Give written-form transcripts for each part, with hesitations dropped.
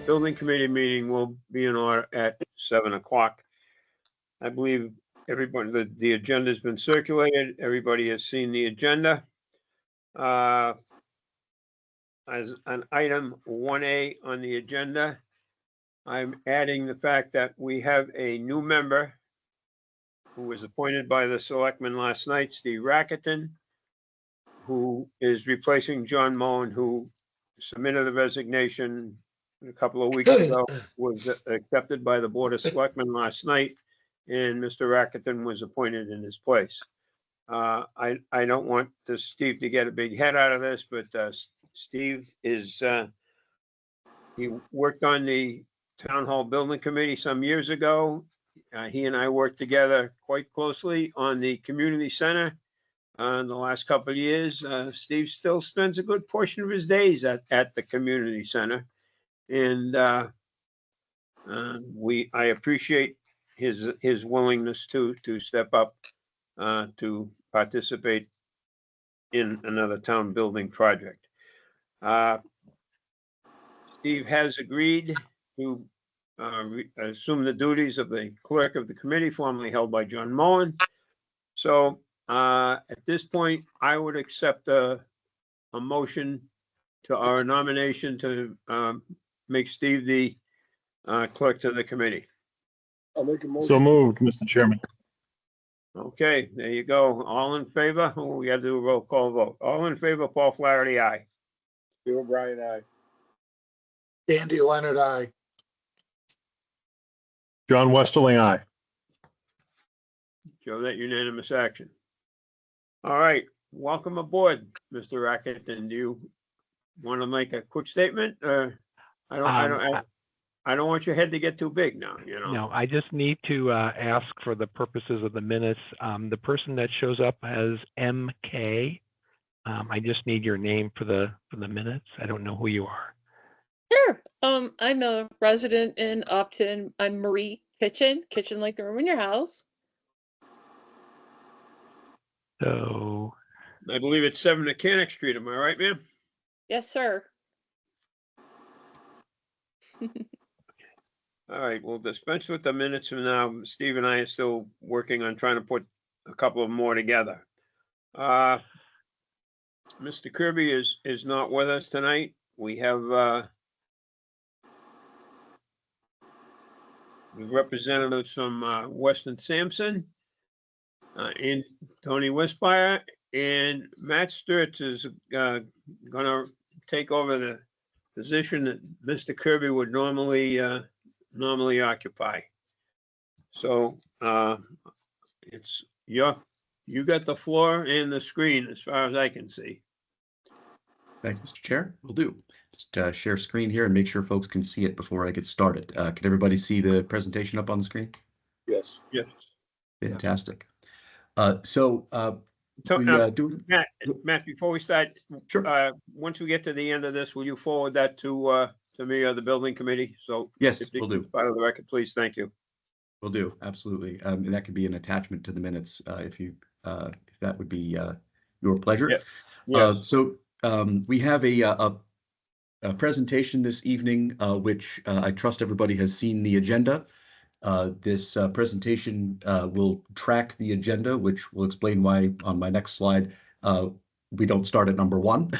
Building Committee meeting will be in order at 7 o'clock. I believe everybody, the agenda has been circulated. Everybody has seen the agenda. As an item 1A on the agenda, I'm adding the fact that we have a new member who was appointed by the selectmen last night, Steve Rackerton, who is replacing John Moen, who submitted a resignation a couple of weeks ago, was accepted by the Board of Selectmen last night, and Mr. Rackerton was appointed in his place. I don't want Steve to get a big head out of this, but Steve is, he worked on the Town Hall Building Committee some years ago. He and I worked together quite closely on the community center in the last couple of years. Steve still spends a good portion of his days at the community center. And I appreciate his willingness to step up to participate in another town building project. Steve has agreed to assume the duties of the clerk of the committee, formerly held by John Moen. So at this point, I would accept a motion to our nomination to make Steve the clerk to the committee. I'll make a motion. So moved, Mr. Chairman. Okay, there you go. All in favor? Oh, we got to do a roll call vote. All in favor, Paul Flaherty, aye. Bill O'Brien, aye. Andy Leonard, aye. John Westerling, aye. Show that unanimous action. All right, welcome aboard, Mr. Rackerton. Do you want to make a quick statement? I don't want your head to get too big now, you know. No, I just need to ask for the purposes of the minutes. The person that shows up as MK, I just need your name for the minutes. I don't know who you are. Sure. I'm a resident in Upton. I'm Marie Kitchen like the room in your house. So I believe it's 7 Mechanic Street. Am I right, ma'am? Yes, sir. All right, we'll dispense with the minutes for now. Steve and I are still working on trying to put a couple of more together. Mr. Kirby is not with us tonight. We have representatives from Weston Sampson and Tony Westbire, and Matt Sturts is going to take over the position that Mr. Kirby would normally occupy. So it's you got the floor and the screen as far as I can see. Thank you, Mr. Chair. Will do. Just share screen here and make sure folks can see it before I get started. Can everybody see the presentation up on the screen? Yes. Yes. Fantastic. Matt, before we start, Sure. Once we get to the end of this, will you forward that to me or the building committee? So Yes, if will do. Part of the record, please. Thank you. Will do. Absolutely. And that could be an attachment to the minutes if that would be your pleasure. Yeah. We have a presentation this evening, which I trust everybody has seen the agenda. This presentation will track the agenda, which will explain why on my next slide we don't start at number 1.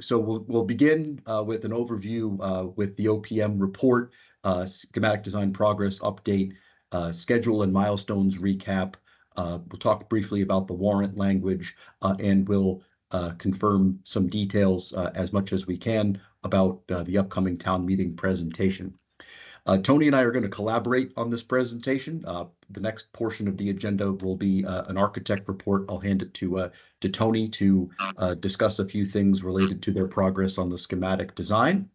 So we'll begin with an overview with the OPM report, schematic design progress update, schedule and milestones recap. We'll talk briefly about the warrant language, and we'll confirm some details as much as we can about the upcoming town meeting presentation. Tony and I are going to collaborate on this presentation. The next portion of the agenda will be an architect report. I'll hand it to Tony to discuss a few things related to their progress on the schematic design.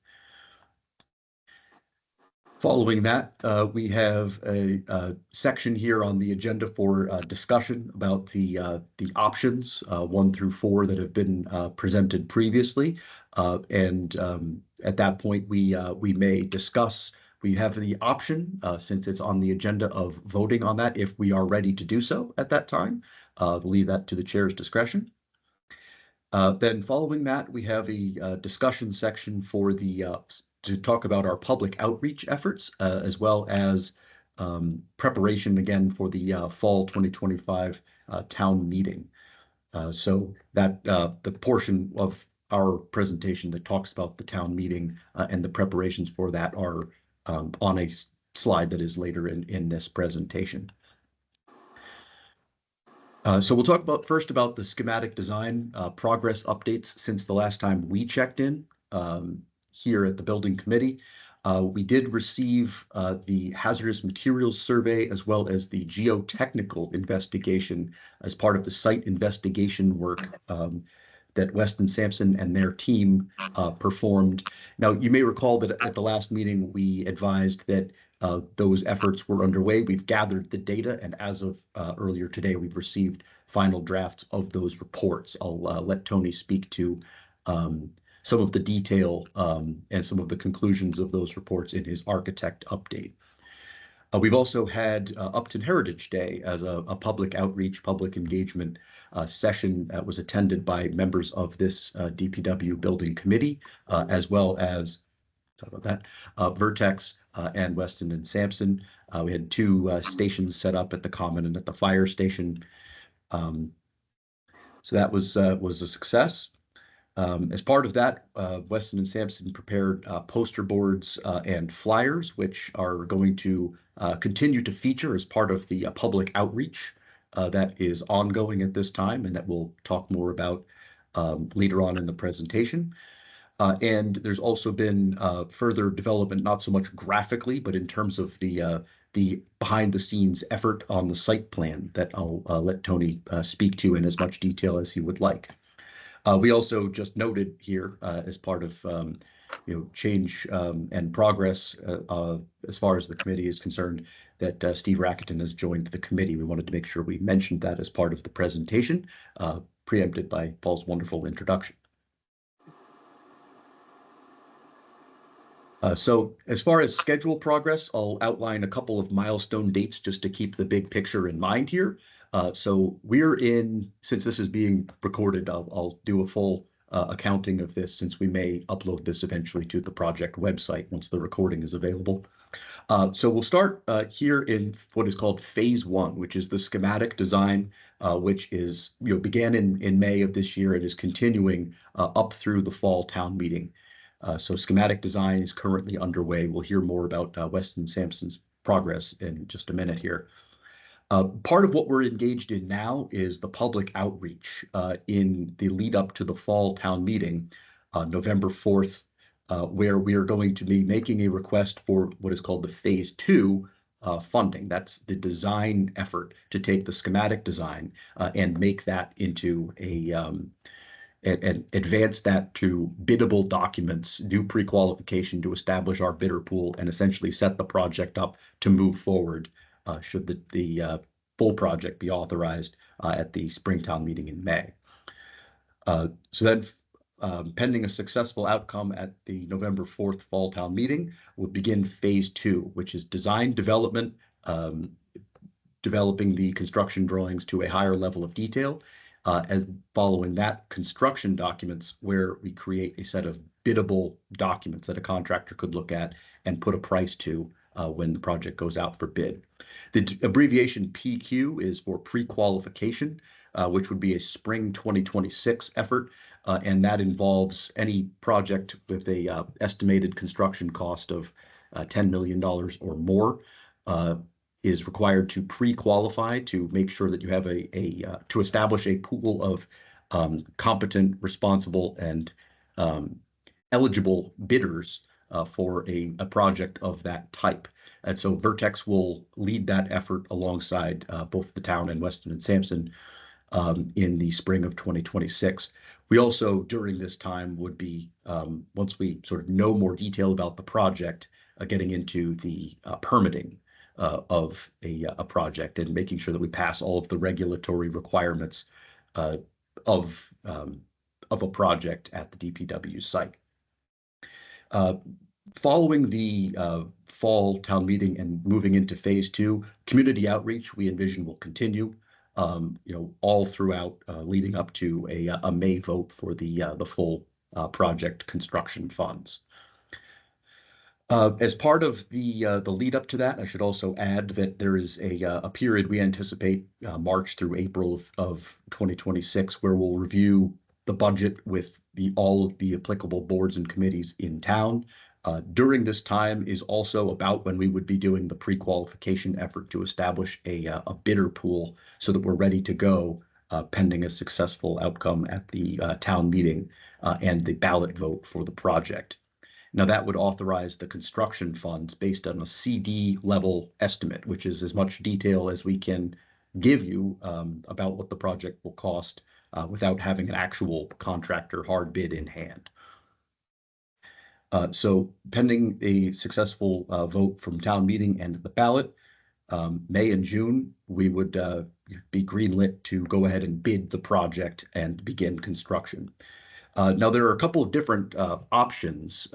Following that, we have a section here on the agenda for discussion about the options 1 through 4 that have been presented previously. And at that point, we may discuss. We have the option, since it's on the agenda, of voting on that if we are ready to do so at that time. We'll leave that to the chair's discretion. Then following that, we have a discussion section for the to talk about our public outreach efforts, as well as preparation again for the fall 2025 town meeting. So that the portion of our presentation that talks about the town meeting and the preparations for that are on a slide that is later in this presentation. So we'll talk first about the schematic design progress updates since the last time we checked in here at the building committee. We did receive the hazardous materials survey as well as the geotechnical investigation as part of the site investigation work that Weston Sampson and their team performed. Now, you may recall that at the last meeting, we advised that those efforts were underway. We've gathered the data, and as of earlier today, we've received final drafts of those reports. I'll let Tony speak to some of the detail and some of the conclusions of those reports in his architect update. We've also had Upton Heritage Day as a public outreach, public engagement session that was attended by members of this DPW Building Committee, as well as, sorry about that, Vertex and Weston and Sampson. We had two stations set up at the Common and at the fire station. So that was a success. As part of that, Weston and Sampson prepared poster boards and flyers, which are going to continue to feature as part of the public outreach that is ongoing at this time, and that we'll talk more about later on in the presentation. And there's also been further development, not so much graphically, but in terms of the behind the scenes effort on the site plan that I'll let Tony speak to in as much detail as he would like. We also just noted here as part of change and progress as far as the committee is concerned that Steve Rakuten has joined the committee. We wanted to make sure we mentioned that as part of the presentation, preempted by Paul's wonderful introduction. So as far as schedule progress, I'll outline a couple of milestone dates just to keep the big picture in mind here. So we're in, since this is being recorded, I'll do a full accounting of this since we may upload this eventually to the project website once the recording is available. So we'll start here in what is called phase 1, which is the schematic design, which is began in May of this year and is continuing up through the fall town meeting. So schematic design is currently underway. We'll hear more about Weston Sampson's progress in just a minute here. Part of what we're engaged in now is the public outreach in the lead up to the fall town meeting, November 4th, where we are going to be making a request for what is called the phase 2 funding. That's the design effort to take the schematic design and make that into and advance that to biddable documents, do pre-qualification to establish our bidder pool, and essentially set the project up to move forward should the full project be authorized at the Springtown meeting in May. So then, pending a successful outcome at the November 4th fall town meeting, we'll begin phase 2, which is design development, developing the construction drawings to a higher level of detail, as following that, construction documents, where we create a set of biddable documents that a contractor could look at and put a price to when the project goes out for bid. The abbreviation PQ is for pre-qualification, which would be a spring 2026 effort, and that involves any project with a estimated construction cost of $10 million or more is required to pre-qualify to make sure that you have to establish a pool of competent, responsible, and eligible bidders for a project of that type. And so Vertex will lead that effort alongside both the town and Weston and Sampson in the spring of 2026. We also, during this time, would be, once we sort of know more detail about the project, getting into the permitting of a project and making sure that we pass all of the regulatory requirements of a project at the DPW site. Following the fall town meeting and moving into phase 2, community outreach we envision will continue, all throughout, leading up to a May vote for the full project construction funds. As part of the lead up to that, I should also add that there is a period we anticipate March through April of 2026 where we'll review the budget with all of the applicable boards and committees in town. During this time is also about when we would be doing the pre-qualification effort to establish a bidder pool so that we're ready to go pending a successful outcome at the town meeting and the ballot vote for the project. Now that would authorize the construction funds based on a CD level estimate, which is as much detail as we can give you about what the project will cost without having an actual contractor hard bid in hand. So pending a successful vote from town meeting and the ballot, May and June, we would be greenlit to go ahead and bid the project and begin construction. Now, there are a couple of different options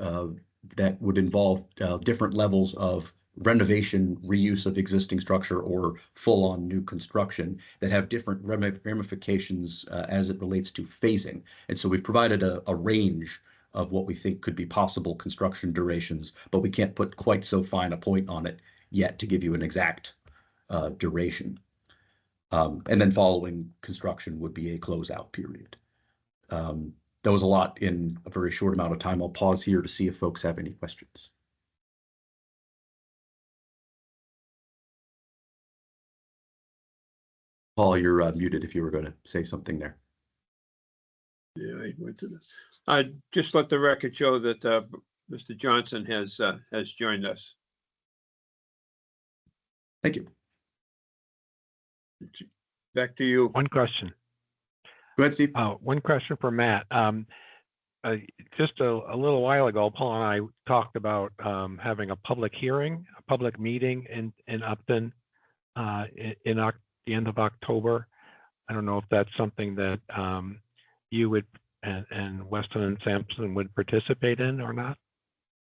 that would involve different levels of renovation, reuse of existing structure, or full-on new construction that have different ramifications as it relates to phasing. And so we've provided a range of what we think could be possible construction durations, but we can't put quite so fine a point on it yet to give you an exact duration. And then following construction would be a closeout period. That was a lot in a very short amount of time. I'll pause here to see if folks have any questions. Paul, you're muted if you were going to say something there. Yeah, I went to this. I just let the record show that Mr. Johnson has joined us. Thank you. Back to you. One question. Go ahead, Steve. One question for Matt. Just a little while ago, Paul and I talked about having a public hearing, a public meeting in Upton in the end of October. I don't know if that's something that you would and Weston and Sampson would participate in or not.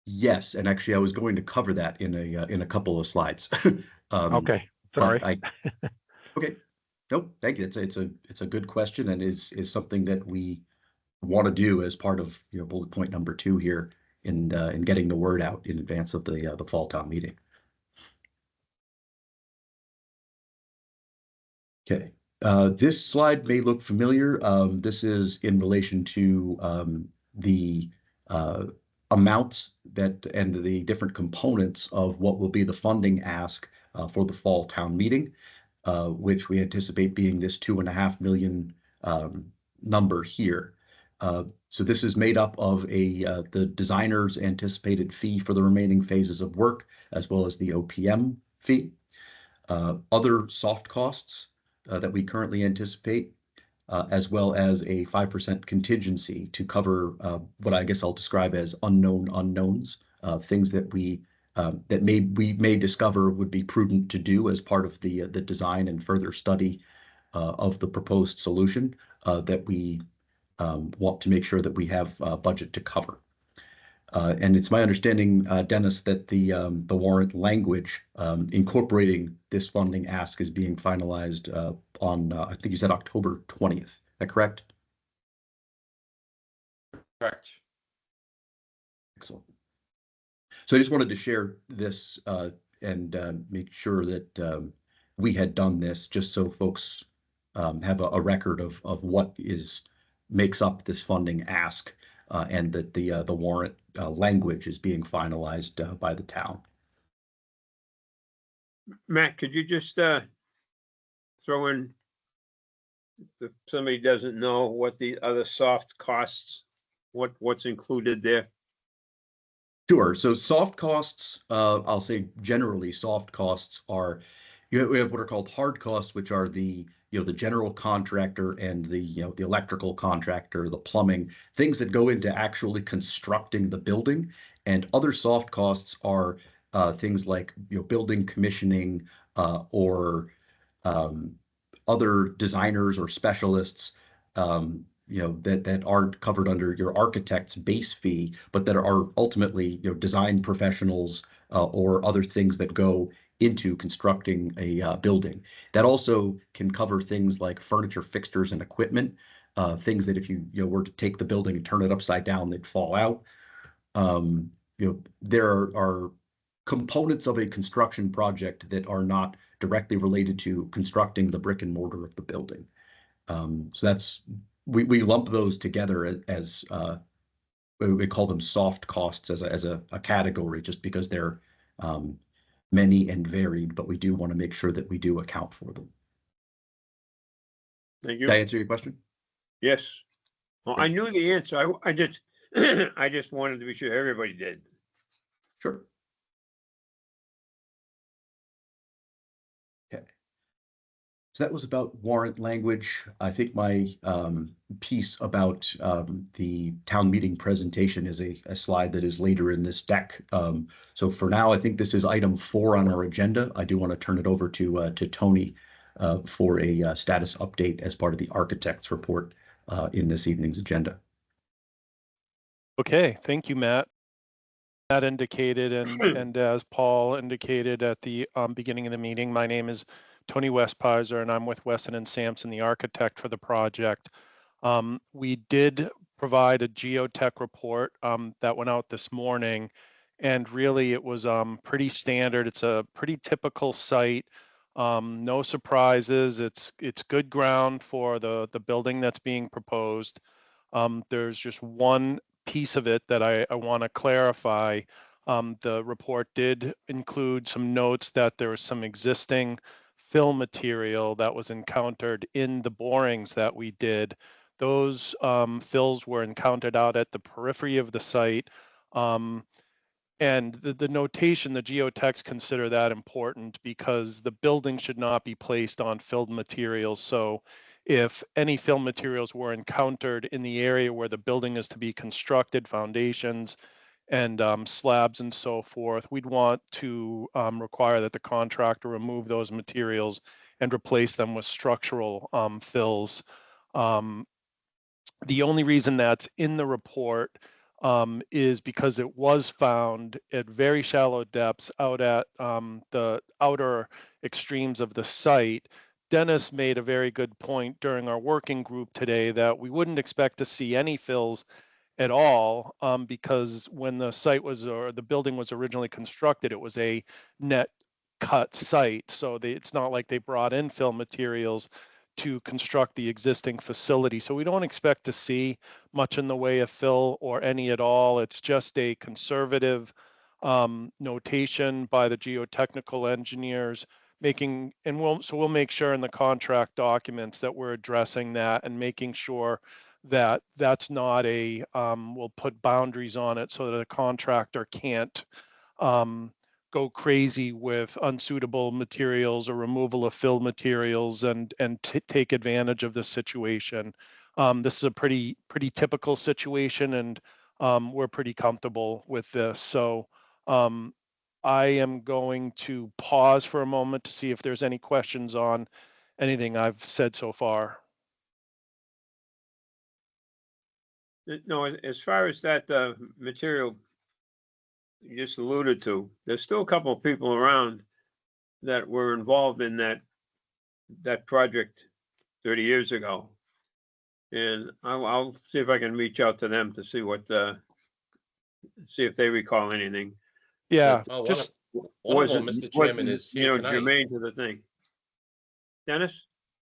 Yes, and actually, I was going to cover that in a couple of slides. Okay, sorry. Okay, nope. Thank you. It's a good question and is something that we want to do as part of bullet point number 2 here in getting the word out in advance of the fall town meeting. Okay. This slide may look familiar. This is in relation to the amounts and the different components of what will be the funding ask for the fall town meeting, which we anticipate being this $2.5 million number here. So this is made up of the designer's anticipated fee for the remaining phases of work, as well as the OPM fee. Other soft costs that we currently anticipate, as well as a 5% contingency to cover what I guess I'll describe as unknown unknowns, things that we may discover would be prudent to do as part of the design and further study of the proposed solution that we want to make sure that we have budget to cover. And it's my understanding, Dennis, that the warrant language incorporating this funding ask is being finalized on, I think you said October 20th. Is that correct? Correct. Excellent. So I just wanted to share this and make sure that we had done this just so folks have a record of what makes up this funding ask. And that the warrant language is being finalized by the town. Matt, could you just throw in, if somebody doesn't know, what the other soft costs, what's included there? Sure. So soft costs, I'll say generally soft costs are, we have what are called hard costs, which are the general contractor and the electrical contractor, the plumbing, things that go into actually constructing the building. And other soft costs are things like building commissioning or other designers or specialists that aren't covered under your architect's base fee, but that are ultimately design professionals or other things that go into constructing a building. That also can cover things like furniture, fixtures, and equipment, things that if you were to take the building and turn it upside down, they'd fall out. there are components of a construction project that are not directly related to constructing the brick and mortar of the building. So that's, we lump those together as we call them soft costs as a category, just because they're many and varied, but we do want to make sure that we do account for them. Thank Did I you. answer your question? Yes. Well, I knew the answer. I just, I just wanted to be sure everybody did. Sure. Okay. So that was about warrant language. I think my piece about the town meeting presentation is a slide that is later in this deck. So for now, I think this is item 4 on our agenda. I do want to turn it over to Tony for a status update as part of the architect's report in this evening's agenda. Okay, thank you, Matt. Matt indicated, and as Paul indicated at the beginning of the meeting, my name is Tony Westpizer, and I'm with Weston and Sampson, the architect for the project. We did provide a geotech report that went out this morning, and really it was pretty standard. It's a pretty typical site. No surprises. It's good ground for the building that's being proposed. There's just one piece of it that I want to clarify. The report did include some notes that there was some existing fill material that was encountered in the borings that we did. Those fills were encountered out at the periphery of the site. And the notation, the geotechs consider that important because the building should not be placed on filled materials. So if any fill materials were encountered in the area where the building is to be constructed, foundations and slabs and so forth, we'd want to require that the contractor remove those materials and replace them with structural fills. The only reason that's in the report is because it was found at very shallow depths out at the outer extremes of the site. Dennis made a very good point during our working group today that we wouldn't expect to see any fills at all because when the site was, or the building was originally constructed, it was a net cut site. So it's not like they brought in fill materials to construct the existing facility. So we don't expect to see much in the way of fill or any at all. It's just a conservative notation by the geotechnical engineers making, and we'll make sure in the contract documents that we're addressing that and making sure that that's not a, we'll put boundaries on it so that a contractor can't go crazy with unsuitable materials or removal of fill materials and take advantage of the situation. This is a pretty typical situation, and we're pretty comfortable with this. So I am going to pause for a moment to see if there's any questions on anything I've said so far. No, as far as that material you just alluded to, there's still a couple of people around that were involved in that project 30 years ago. And I'll see if I can reach out to them to see what, see if they recall anything. Yeah, Oh, just one of them, Mr. Chairman, is here tonight. Germane to the thing. Dennis?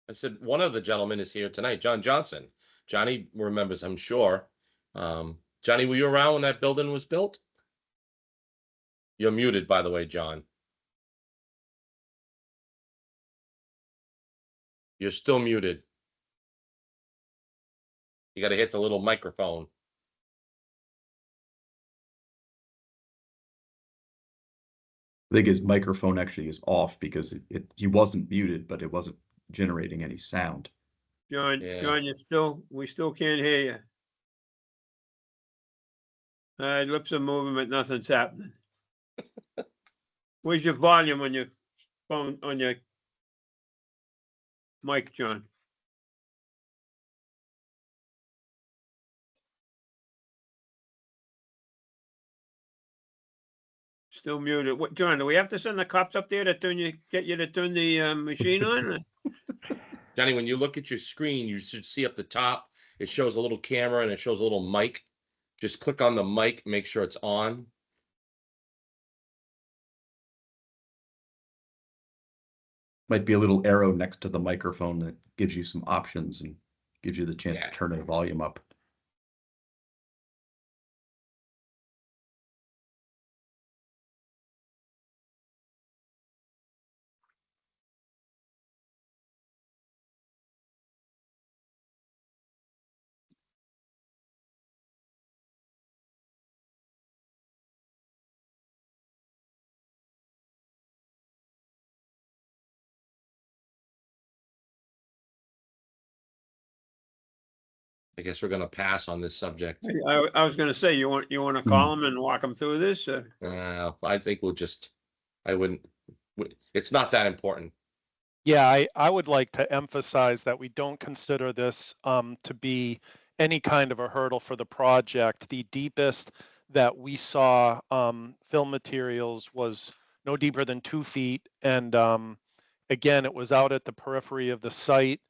I said, one of the gentlemen is here tonight, John Johnson. Johnny remembers, I'm sure. Johnny, were you around when that building was built? You're muted, by the way, John. You're still muted. You got to hit the little microphone. I think his microphone actually is off because he wasn't muted, but it wasn't generating any sound. John, Yeah. John, we still can't hear you. Lips are moving, but nothing's happening. Where's your volume on your phone, on your mic, John? Still muted. What, John, do we have to send the cops up there to get you to turn the machine on? Johnny, when you look at your screen, you should see up the top, it shows a little camera and it shows a little mic. Just click on the mic, make sure it's on. Might be a little arrow next to the microphone that gives you some options and gives you the chance Yeah. to turn the volume up. I guess we're gonna pass on this subject. I was gonna say, you want to call him and walk him through this? I think we'll just, I wouldn't, it's not that important. Yeah, I would like to emphasize that we don't consider this to be any kind of a hurdle for the project. The deepest that we saw fill materials was no deeper than 2 feet. And again, it was out at the periphery of the site.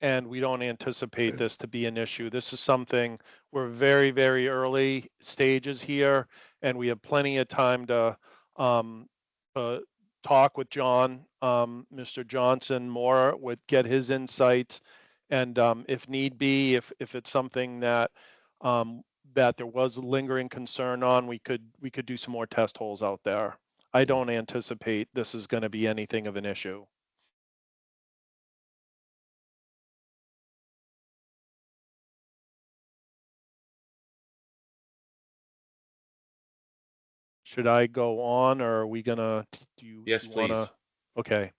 And we don't anticipate this to be an issue. This is something, we're very, very early stages here, and we have plenty of time to talk with John, Mr. Johnson more, get his insights. And if need be, if it's something that that there was lingering concern on, we could do some more test holes out there. I don't anticipate this is going to be anything of an issue. Should I go on, or are we gonna, Yes, you wanna? please. Okay.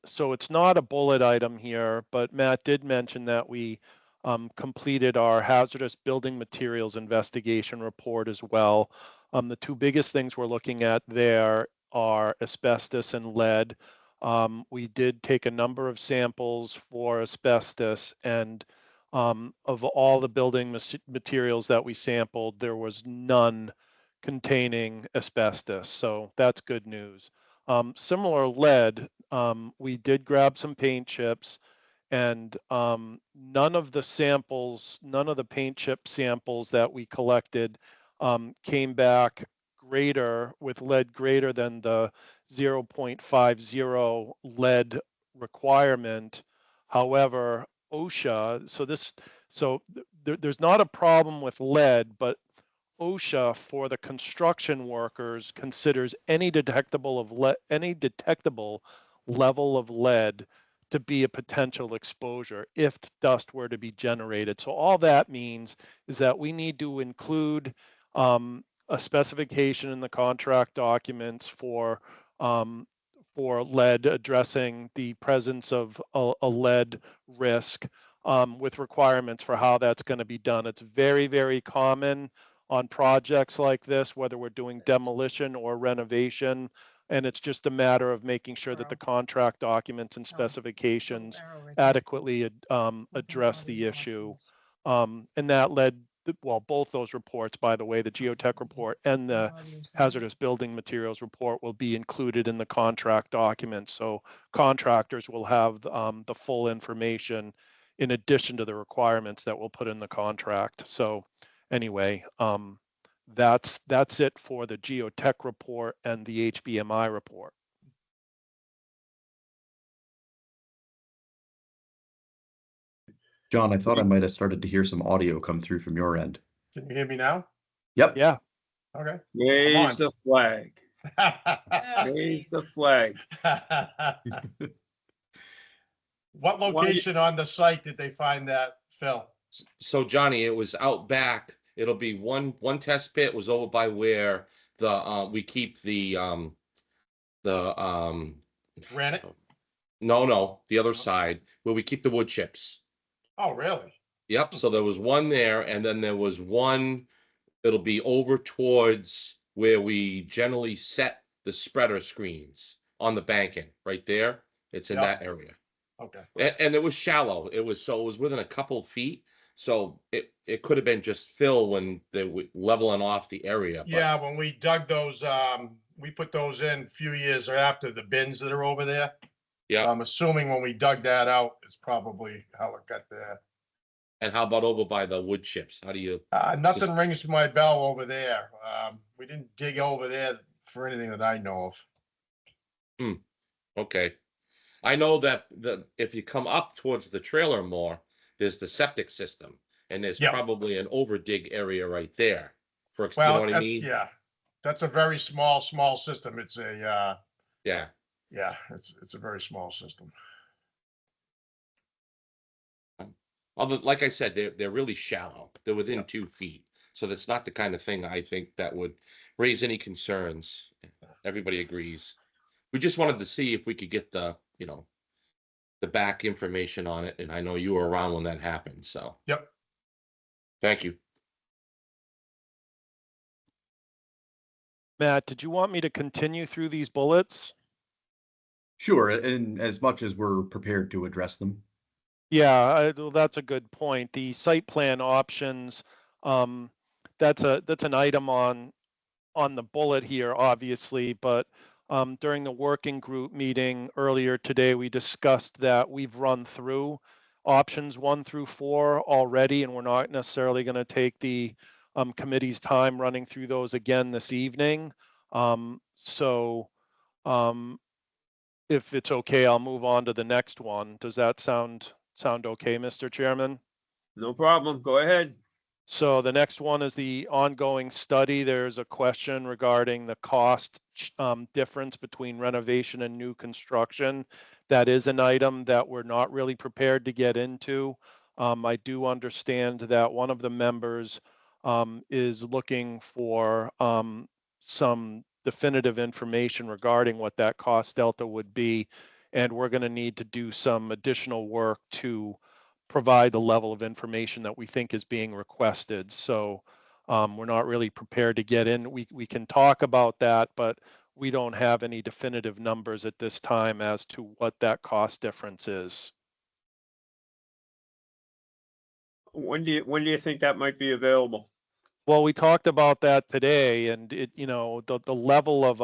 So it's not a bullet item here, but Matt did mention that we completed our hazardous building materials investigation report as well. The 2 biggest things we're looking at there are asbestos and lead. We did take a number of samples for asbestos, and of all the building materials that we sampled, there was none containing asbestos. So that's good news. Similar lead, we did grab some paint chips, and none of the paint chip samples that we collected came back with lead greater than the 0.50 lead requirement. However, OSHA, there's not a problem with lead, but OSHA for the construction workers considers any detectable level of lead to be a potential exposure if dust were to be generated. So all that means is that we need to include a specification in the contract documents for lead, addressing the presence of a lead risk with requirements for how that's going to be done. It's very, very common on projects like this, whether we're doing demolition or renovation. And it's just a matter of making sure that the contract documents and specifications adequately address the issue. And that led, well, both those reports, by the way, the geotech report and the hazardous building materials report, will be included in the contract documents. So contractors will have the full information in addition to the requirements that we'll put in the contract. So anyway, that's it for the geotech report and the HBMI report. John, I thought I might have started to hear some audio come through from your end. Can you hear me now? Yep. Yeah. Okay. Raise the flag. Raise the flag. What location on the site did they find that, Phil? So Johnny, it was out back. It'll be one test pit was over by where the we keep the Granite? no, the other side where we keep the wood chips. Oh, really? Yep. So there was one there, and then there was one. It'll be over towards where we generally set the spreader screens on the banking, right there. It's in that area. Okay. And it was shallow. It was within a couple feet. So it could have been just fill when they were leveling off the area. But Yeah, when we dug those, we put those in a few years after the bins that are over there. yeah. I'm assuming when we dug that out, it's probably how it got there. And how about over by the wood chips? How do you? Nothing rings my bell over there. We didn't dig over there for anything that I know of. Okay. I know that if you come up towards the trailer more, there's the septic system, and there's Yep. probably an over dig area right there. You know Well, what I mean? yeah, that's a very small system. It's a, Yeah. yeah, it's a very small system. Although, like I said, they're really shallow. They're within Yep. 2 feet, so that's not the kind of thing I think that would raise any concerns. Everybody agrees. We just wanted to see if we could get the back information on it, and I know you were around when that happened, so Yep. thank you. Matt, did you want me to continue through these bullets? Sure, and as much as we're prepared to address them. Yeah, well, that's a good point. The site plan options, that's an item on the bullet here, obviously, but during the working group meeting earlier today, we discussed that we've run through options 1 through 4 already, and we're not necessarily going to take the committee's time running through those again this evening. So if it's okay, I'll move on to the next one. Does that sound okay, Mr. Chairman? No problem. Go ahead. So the next one is the ongoing study. There's a question regarding the cost difference between renovation and new construction. That is an item that we're not really prepared to get into. I do understand that one of the members is looking for some definitive information regarding what that cost delta would be, and we're going to need to do some additional work to provide the level of information that we think is being requested. So we're not really prepared to get in. We can talk about that, but we don't have any definitive numbers at this time as to what that cost difference is. When do you think that might be available? Well, we talked about that today, and the level of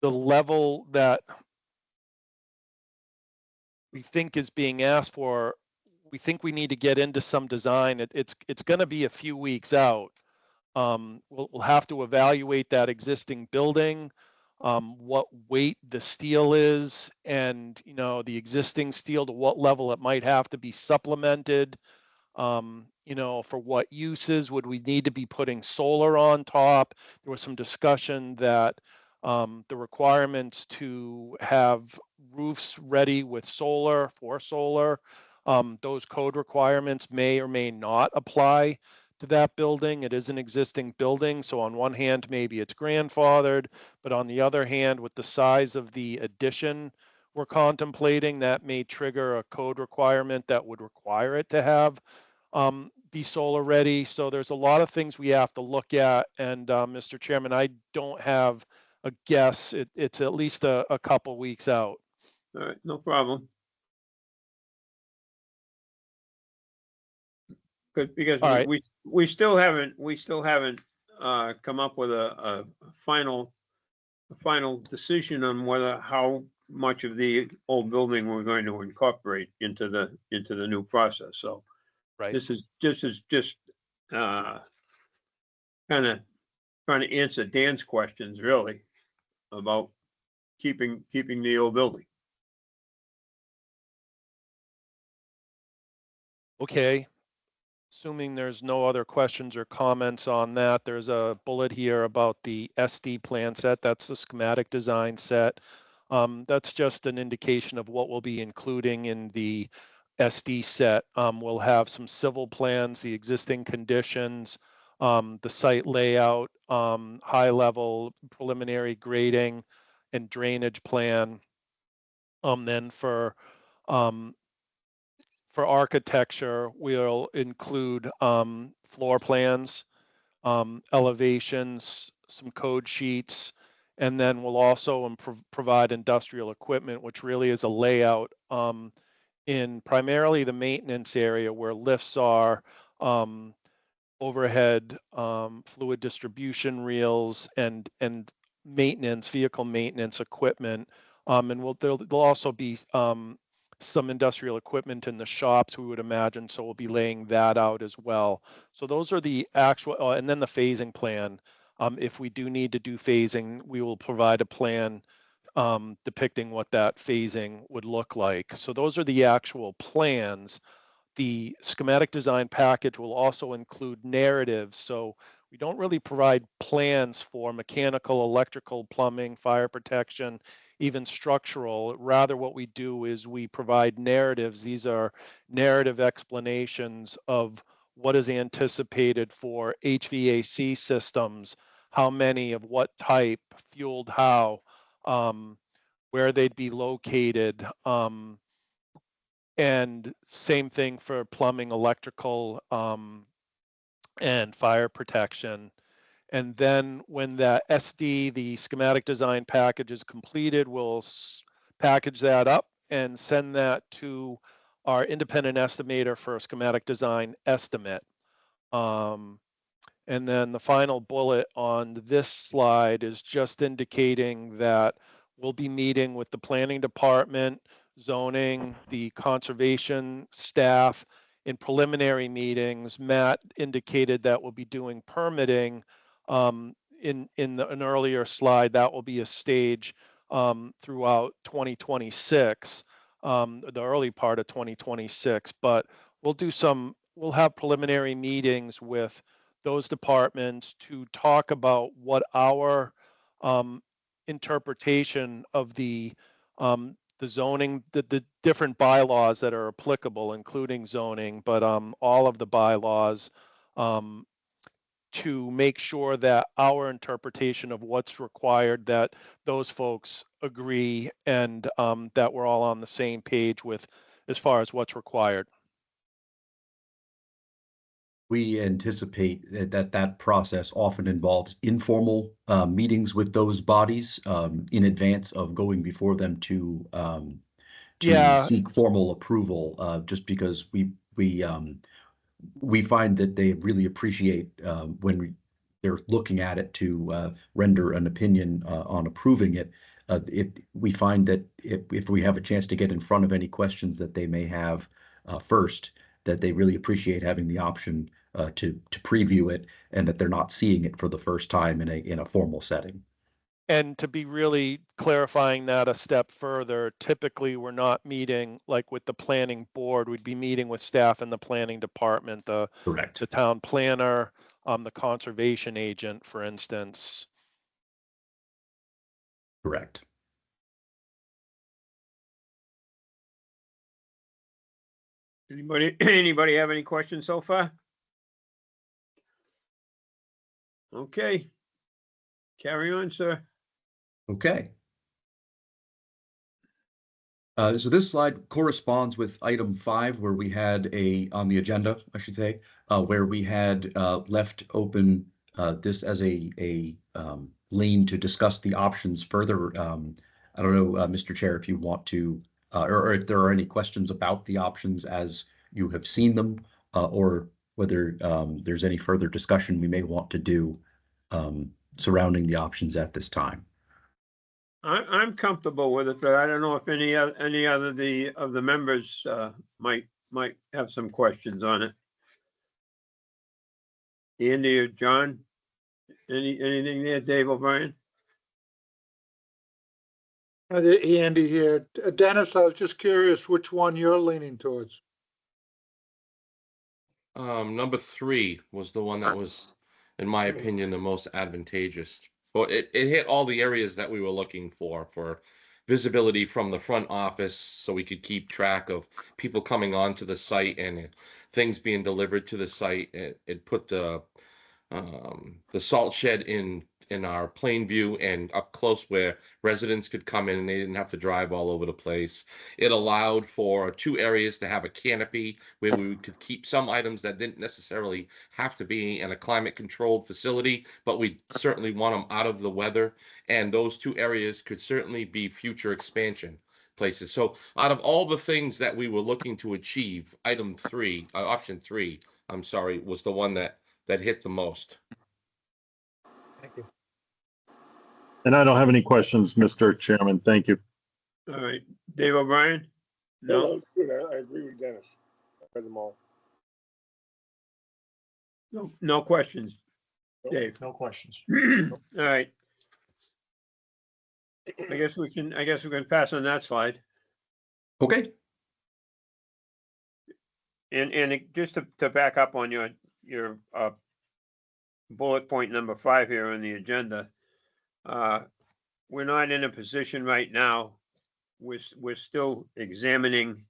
the level that we think is being asked for, we think we need to get into some design. It's going to be a few weeks out. We'll have to evaluate that existing building, what weight the steel is, and the existing steel, to what level it might have to be supplemented. For what uses would we need to be putting solar on top? There was some discussion that the requirements to have roofs ready with solar, those code requirements may or may not apply to that building. It is an existing building, so on one hand, maybe it's grandfathered, but on the other hand, with the size of the addition we're contemplating, that may trigger a code requirement that would require it to have be solar ready. So there's a lot of things we have to look at. And Mr. Chairman, I don't have a guess. It's at least a couple weeks out. All right, no problem. Because All right. we still haven't come up with a final decision on how much of the old building we're going to incorporate into the new process. So Right. this is just kind of trying to answer Dan's questions really about keeping the old building. Okay. Assuming there's no other questions or comments on that, there's a bullet here about the SD plan set. That's the schematic design set. That's just an indication of what we'll be including in the SD set. We'll have some civil plans, the existing conditions, the site layout, high level preliminary grading and drainage plan. Then for architecture, we'll include floor plans, elevations, some code sheets, and then we'll also provide industrial equipment, which really is a layout in primarily the maintenance area where lifts are, overhead fluid distribution reels, and vehicle maintenance equipment. And there'll also be some industrial equipment in the shops, we would imagine, so we'll be laying that out as well. So those are the actual, and then the phasing plan. If we do need to do phasing, we will provide a plan depicting what that phasing would look like. So those are the actual plans. The schematic design package will also include narratives. So we don't really provide plans for mechanical, electrical, plumbing, fire protection, even structural. Rather, what we do is we provide narratives. These are narrative explanations of what is anticipated for HVAC systems, how many of what type, fueled how, where they'd be located, and same thing for plumbing, electrical, and fire protection. And then when the SD, the schematic design package, is completed, we'll package that up and send that to our independent estimator for a schematic design estimate. And then the final bullet on this slide is just indicating that we'll be meeting with the planning department, zoning, the conservation staff in preliminary meetings. Matt indicated that we'll be doing permitting. In an earlier slide, that will be a stage throughout 2026, the early part of 2026. But we'll have preliminary meetings with those departments to talk about what our interpretation of the zoning, the different bylaws that are applicable, including zoning, but all of the bylaws, to make sure that our interpretation of what's required, that those folks agree, and that we're all on the same page with as far as what's required. We anticipate that process often involves informal meetings with those bodies in advance of going before them to Yeah. seek formal approval, just because we find that they really appreciate when they're looking at it to render an opinion on approving it. We find that if we have a chance to get in front of any questions that they may have first, that they really appreciate having the option to preview it, and that they're not seeing it for the first time in a formal setting. And to be really clarifying that a step further, typically we're not meeting like with the planning board. We'd be meeting with staff in the planning department, Correct. the town planner, the conservation agent, for instance. Correct. Anybody have any questions so far? Okay. Carry on, sir. Okay. So this slide corresponds with item 5, where we had on the agenda, I should say, where we had left open this as a lane to discuss the options further. I don't know, Mr. Chair, if you want to, or if there are any questions about the options as you have seen them, or whether there's any further discussion we may want to do surrounding the options at this time. I'm comfortable with it, but I don't know if any other of the members might have some questions on it. Andy or John, anything there? Dave O'Brien? Andy here. Dennis, I was just curious which one you're leaning towards. Number 3 was the one that was, in my opinion, the most advantageous. Well, it hit all the areas that we were looking for visibility from the front office, so we could keep track of people coming onto the site and things being delivered to the site. It put the salt shed in our plain view and up close where residents could come in and they didn't have to drive all over the place. It allowed for 2 areas to have a canopy where we could keep some items that didn't necessarily have to be in a climate controlled facility, but we certainly want them out of the weather. And those 2 areas could certainly be future expansion places. So out of all the things that we were looking to achieve, option 3, I'm sorry, was the one that hit the most. Thank you. And I don't have any questions, Mr. Chairman. Thank you. All right, Dave O'Brien? No, I agree with Dennis. I read them all. no questions. Dave. No questions. All right. I guess we can pass on that slide. Okay. And just to back up on your bullet point number 5 here on the agenda, we're not in a position right now. We're still examining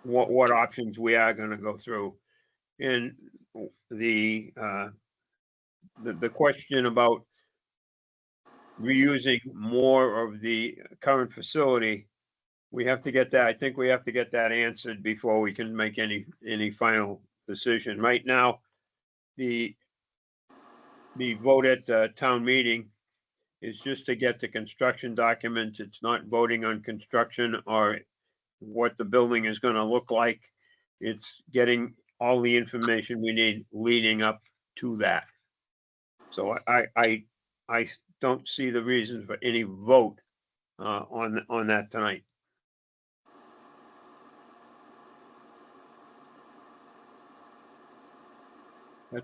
what options we are going to go through, and the question about reusing more of the current facility, we have to get that. I think we have to get that answered before we can make any final decision. Right now, the vote at the town meeting is just to get the construction documents. It's not voting on construction or what the building is going to look like. It's getting all the information we need leading up to that. So I don't see the reason for any vote on that tonight.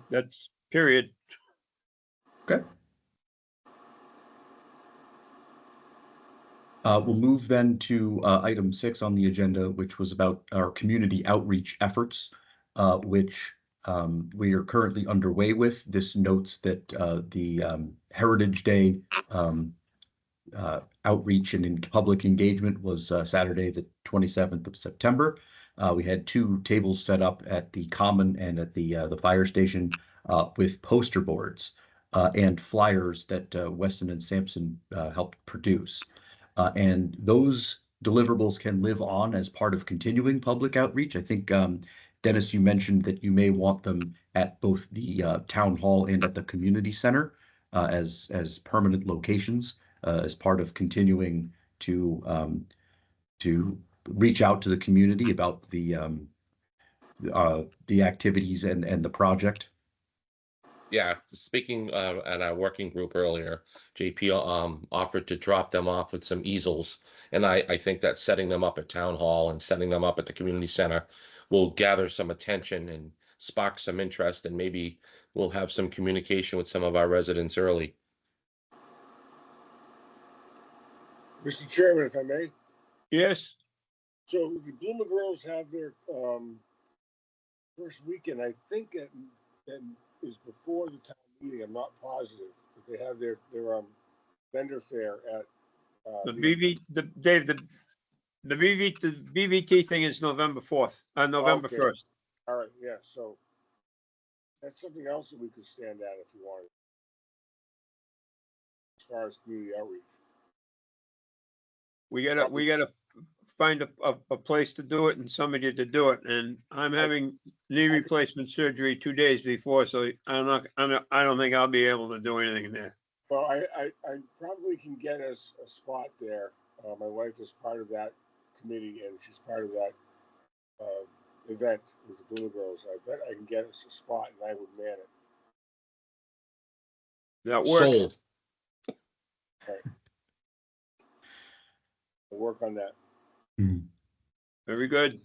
That's period. Okay. We'll move then to item 6 on the agenda, which was about our community outreach efforts, which we are currently underway with. This notes that the Heritage Day outreach and public engagement was Saturday, the 27th of September. We had 2 tables set up at the Common and at the fire station with poster boards and flyers that Weston and Sampson helped produce. And those deliverables can live on as part of continuing public outreach. I think, Dennis, you mentioned that you may want them at both the town hall and at the community center as permanent locations as part of continuing to reach out to the community about the activities and the project. Yeah, speaking at our working group earlier, JP offered to drop them off with some easels. And I think that setting them up at town hall and setting them up at the community center will gather some attention and spark some interest, and maybe we'll have some communication with some of our residents early. Mr. Chairman, if I may. Yes. So the Bloomer Girls have their first weekend. I think it is before the town meeting. I'm not positive, but they have their vendor fair at The BVT thing is November 4th, November Okay. 1st. All right, yeah. So that's something else that we could stand at if you wanted, as far as community outreach. We gotta find a place to do it and somebody to do it. And I'm having knee replacement surgery 2 days before, so I don't think I'll be able to do anything there. Well, I probably can get us a spot there. My wife is part of that committee, and she's part of that event with the Blue Girls. I bet I can get us a spot, and I would man it. That works. Sold. Right. I'll work on that. Very good.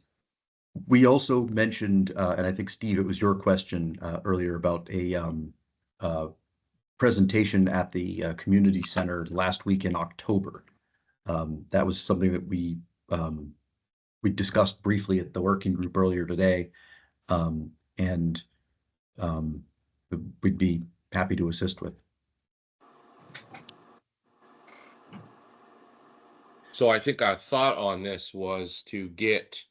We also mentioned, and I think, Steve, it was your question earlier about a presentation at the community center last week in October. That was something that we discussed briefly at the working group earlier today, and we'd be happy to assist with. So I think our thought on this was to get,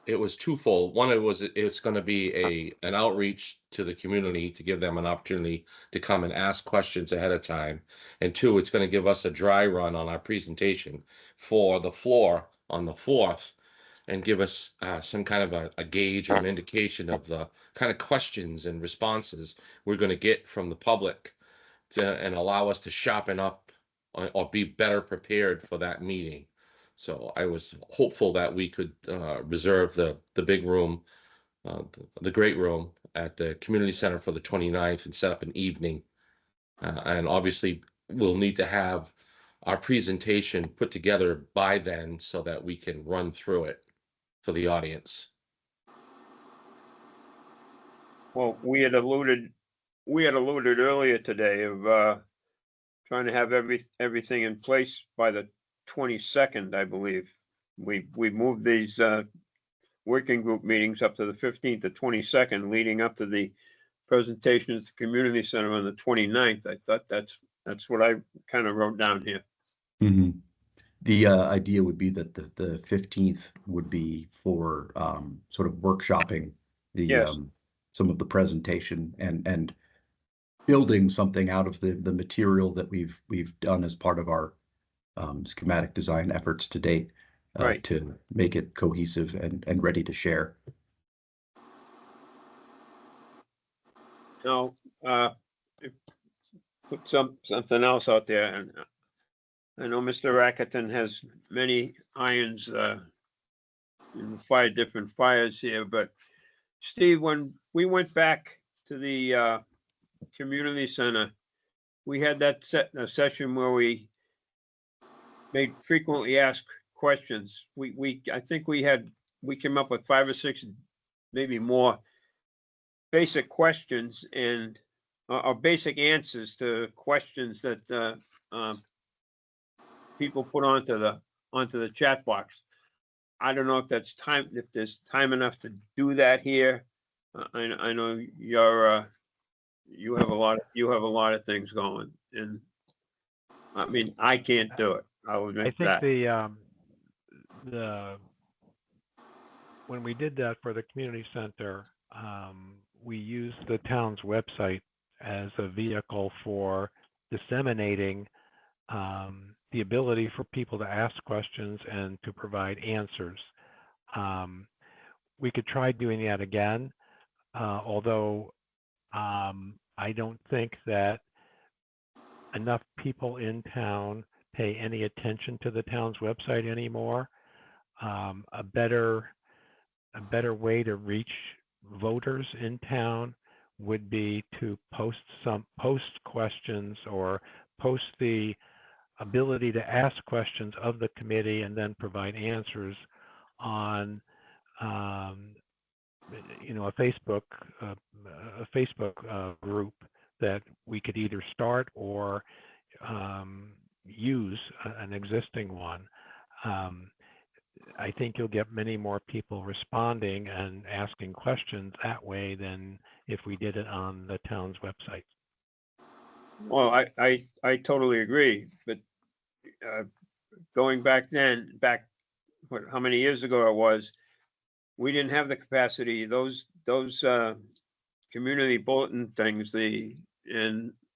it was twofold. One, it's going to be an outreach to the community to give them an opportunity to come and ask questions ahead of time. And 2, it's going to give us a dry run on our presentation for the floor on the 4th and give us some kind of a gauge or an indication of the kind of questions and responses we're going to get from the public and allow us to sharpen up or be better prepared for that meeting. So I was hopeful that we could reserve the big room, the great room at the community center for the 29th and set up an evening. And obviously we'll need to have our presentation put together by then so that we can run through it for the audience. Well, we had alluded earlier today of trying to have everything in place by the 22nd, I believe. We moved these working group meetings up to the 15th to 22nd, leading up to the presentation at the community center on the 29th. I thought that's what I kind of wrote down here. Mhm. The idea would be that the 15th would be for sort of workshopping the Yes. some of the presentation and building something out of the material that we've done as part of our schematic design efforts to date, Right. to make it cohesive and ready to share. Now, put something else out there, and I know Mr. Rackerton has many irons in 5 different fires here, but Steve, when we went back to the community center, we had that session where we made frequently asked questions. I think we came up with 5 or 6, maybe more, basic questions and or basic answers to questions that people put onto the chat box. I don't know if there's time enough to do that here. I know you have a lot of things going, and I mean, I can't do it. I'll I admit think that. when we did that for the community center, we used the town's website as a vehicle for disseminating the ability for people to ask questions and to provide answers. We could try doing that again, although I don't think that enough people in town pay any attention to the town's website anymore. A better way to reach voters in town would be to post questions or post the ability to ask questions of the committee and then provide answers on a Facebook group that we could either start or use an existing one. I think you'll get many more people responding and asking questions that way than if we did it on the town's website. Well, I totally agree, but going back how many years ago it was, we didn't have the capacity. Those community bulletin things,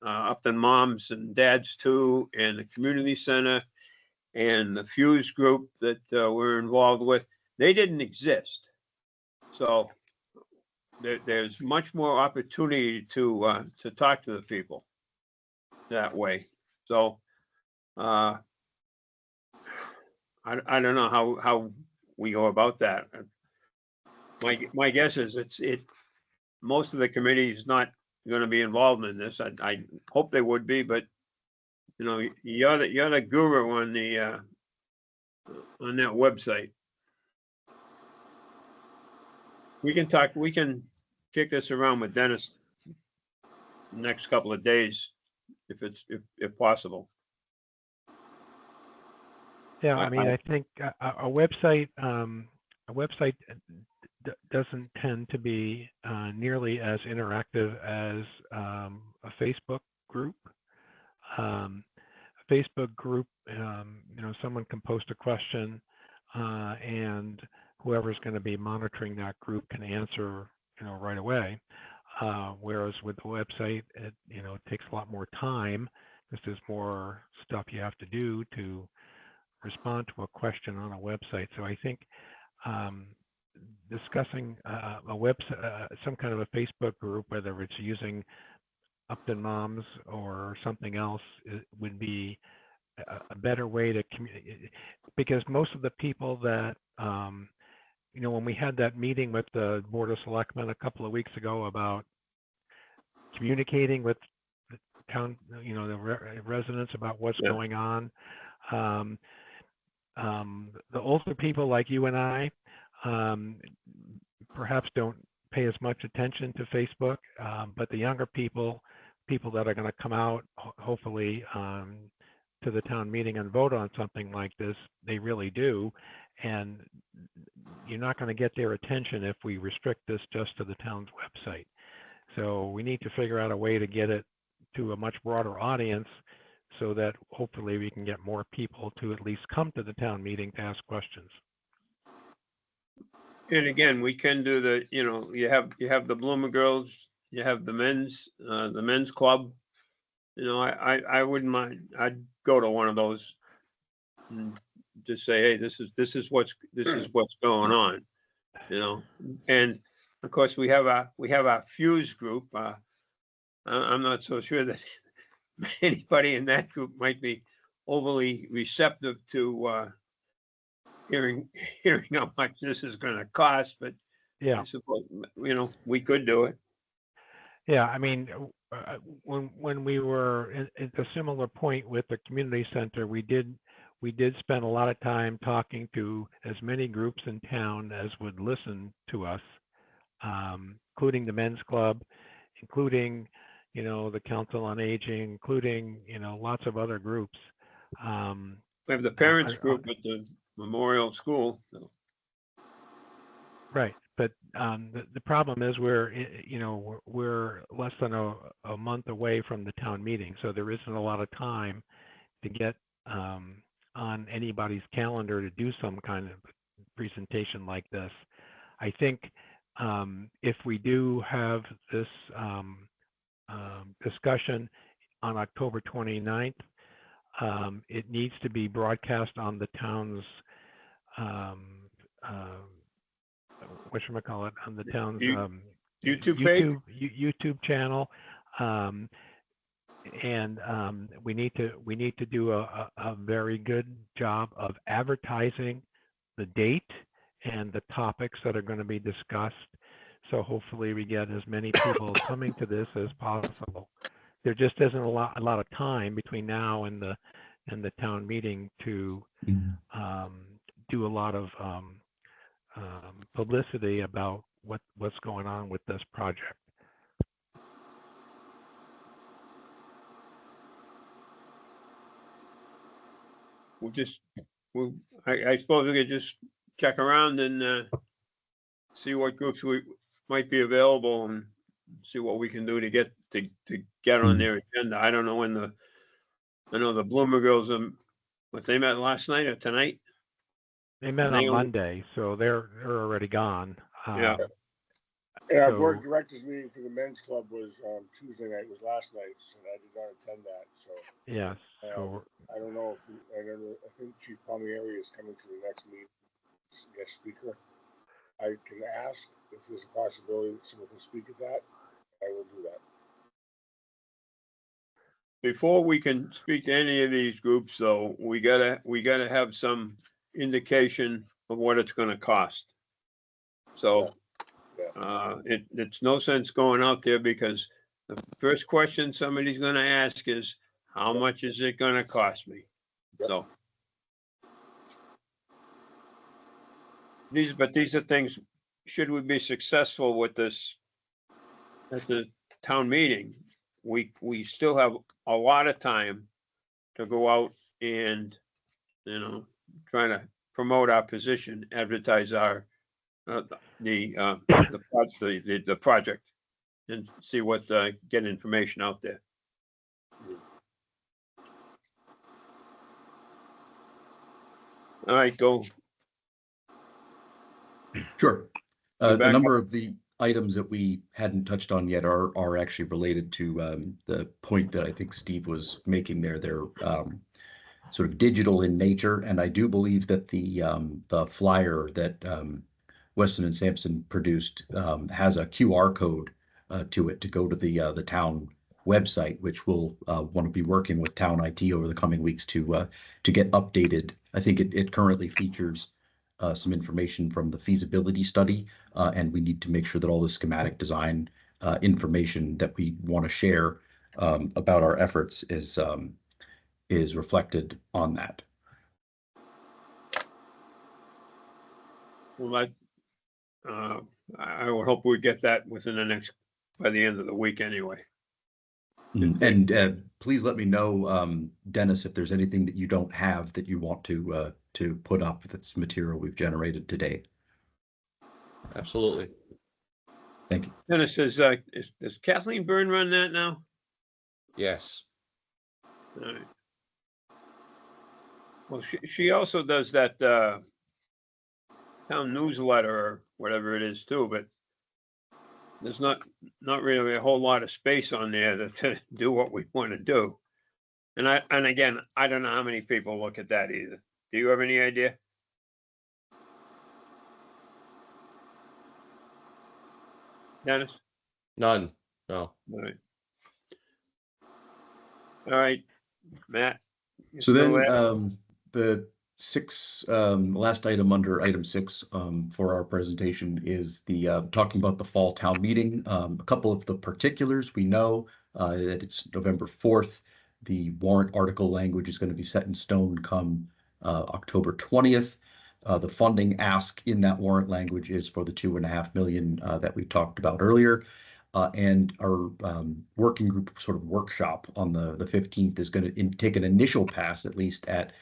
Upton Moms and Dads too, and the community center and the Fuse group that we're involved with, they didn't exist. So there's much more opportunity to talk to the people that way. So I don't know how we go about that. My guess is most of the committee is not going to be involved in this. I hope they would be, but you know, you're the guru on that website. We can kick this around with Dennis the next couple of days if possible. Yeah, I mean, I think a website doesn't tend to be nearly as interactive as a Facebook group. A Facebook group, someone can post a question and whoever's going to be monitoring that group can answer, right away. Whereas with the website, it takes a lot more time because there's more stuff you have to do to respond to a question on a website. So I think discussing a website, some kind of a Facebook group, whether it's using Upton Moms or something else, would be a better way to communicate. Because most of the people that, when we had that meeting with the Board of Selectmen a couple of weeks ago about communicating with the town, the residents about what's going on, the older people like you and I perhaps don't pay as much attention to Facebook, but the younger people that are going to come out, hopefully, to the town meeting and vote on something like this, they really do. And you're not going to get their attention if we restrict this just to the town's website. So we need to figure out a way to get it to a much broader audience so that hopefully we can get more people to at least come to the town meeting to ask questions. And again, we can do the, you have the Bloomer Girls, you have the men's club. I wouldn't mind. I'd go to one of those and just say, hey, this is what's going on, And of course, we have our Fuse group. I'm not so sure that anybody in that group might be overly receptive to hearing how much this is going to cost, but yeah, I suppose, we could do it. Yeah, I mean, when we were at a similar point with the community center, we did spend a lot of time talking to as many groups in town as would listen to us, including the men's club, including, the Council on Aging, including, lots of other groups. We have the parents group at the Memorial School. So. Right, but the problem is we're less than a month away from the town meeting, so there isn't a lot of time to get on anybody's calendar to do some kind of presentation like this. I think if we do have this discussion on October 29th, it needs to be broadcast on the town's whatchamacallit, on the town's YouTube page? YouTube channel, and we need to do a very good job of advertising the date and the topics that are going to be discussed. So hopefully we get as many people coming to this as possible. There just isn't a lot of time between now and the town meeting to do a lot of publicity about what's going on with this project. I suppose we could just check around and see what groups we might be available and see what we can do to get on their agenda. I don't know I know the Bloomer Girls, what they met last night or tonight? They met on Monday, so they're already gone. Yeah. Yeah, our board of directors meeting for the men's club was Tuesday night, was last night, and I did not attend that, so. Yes, so. I don't know I think Chief Palmieri is coming to the next meeting, guest speaker. I can ask if there's a possibility that someone can speak at that. I will do that. Before we can speak to any of these groups, though, we gotta have some indication of what it's gonna cost. So it's no sense going out there, because the first question somebody's gonna ask is, how much is it gonna cost me? So these are things, should we be successful with this at the town meeting, we still have a lot of time to go out and, try to promote our position, advertise our the project, and see what get information out there. All right, go. Sure. A number of the items that we hadn't touched on yet are actually related to the point that I think Steve was making there. They're sort of digital in nature, and I do believe that the flyer that Weston and Sampson produced has a QR code to it to go to the town website, which we'll want to be working with town IT over the coming weeks to get updated. I think it currently features some information from the feasibility study, and we need to make sure that all the schematic design information that we want to share about our efforts is reflected on that. Well, I would hope we get that within by the end of the week anyway. And please let me know, Dennis, if there's anything that you don't have that you want to put up that's material we've generated today. Absolutely. Thank you. Dennis, does Kathleen Byrne run that now? Yes. All right. Well, she also does that town newsletter or whatever it is too, but there's not really a whole lot of space on there to do what we want to do. And again, I don't know how many people look at that either. Do you have any idea? Dennis? None. No. All right, Matt. you So still then there? the last item under item 6 for our presentation is the talking about the fall town meeting. A couple of the particulars we know that it's November 4th. The warrant article language is going to be set in stone come October 20th. The funding ask in that warrant language is for the $2.5 million that we talked about earlier. And our working group sort of workshop on the 15th is going to take an initial pass, at least, at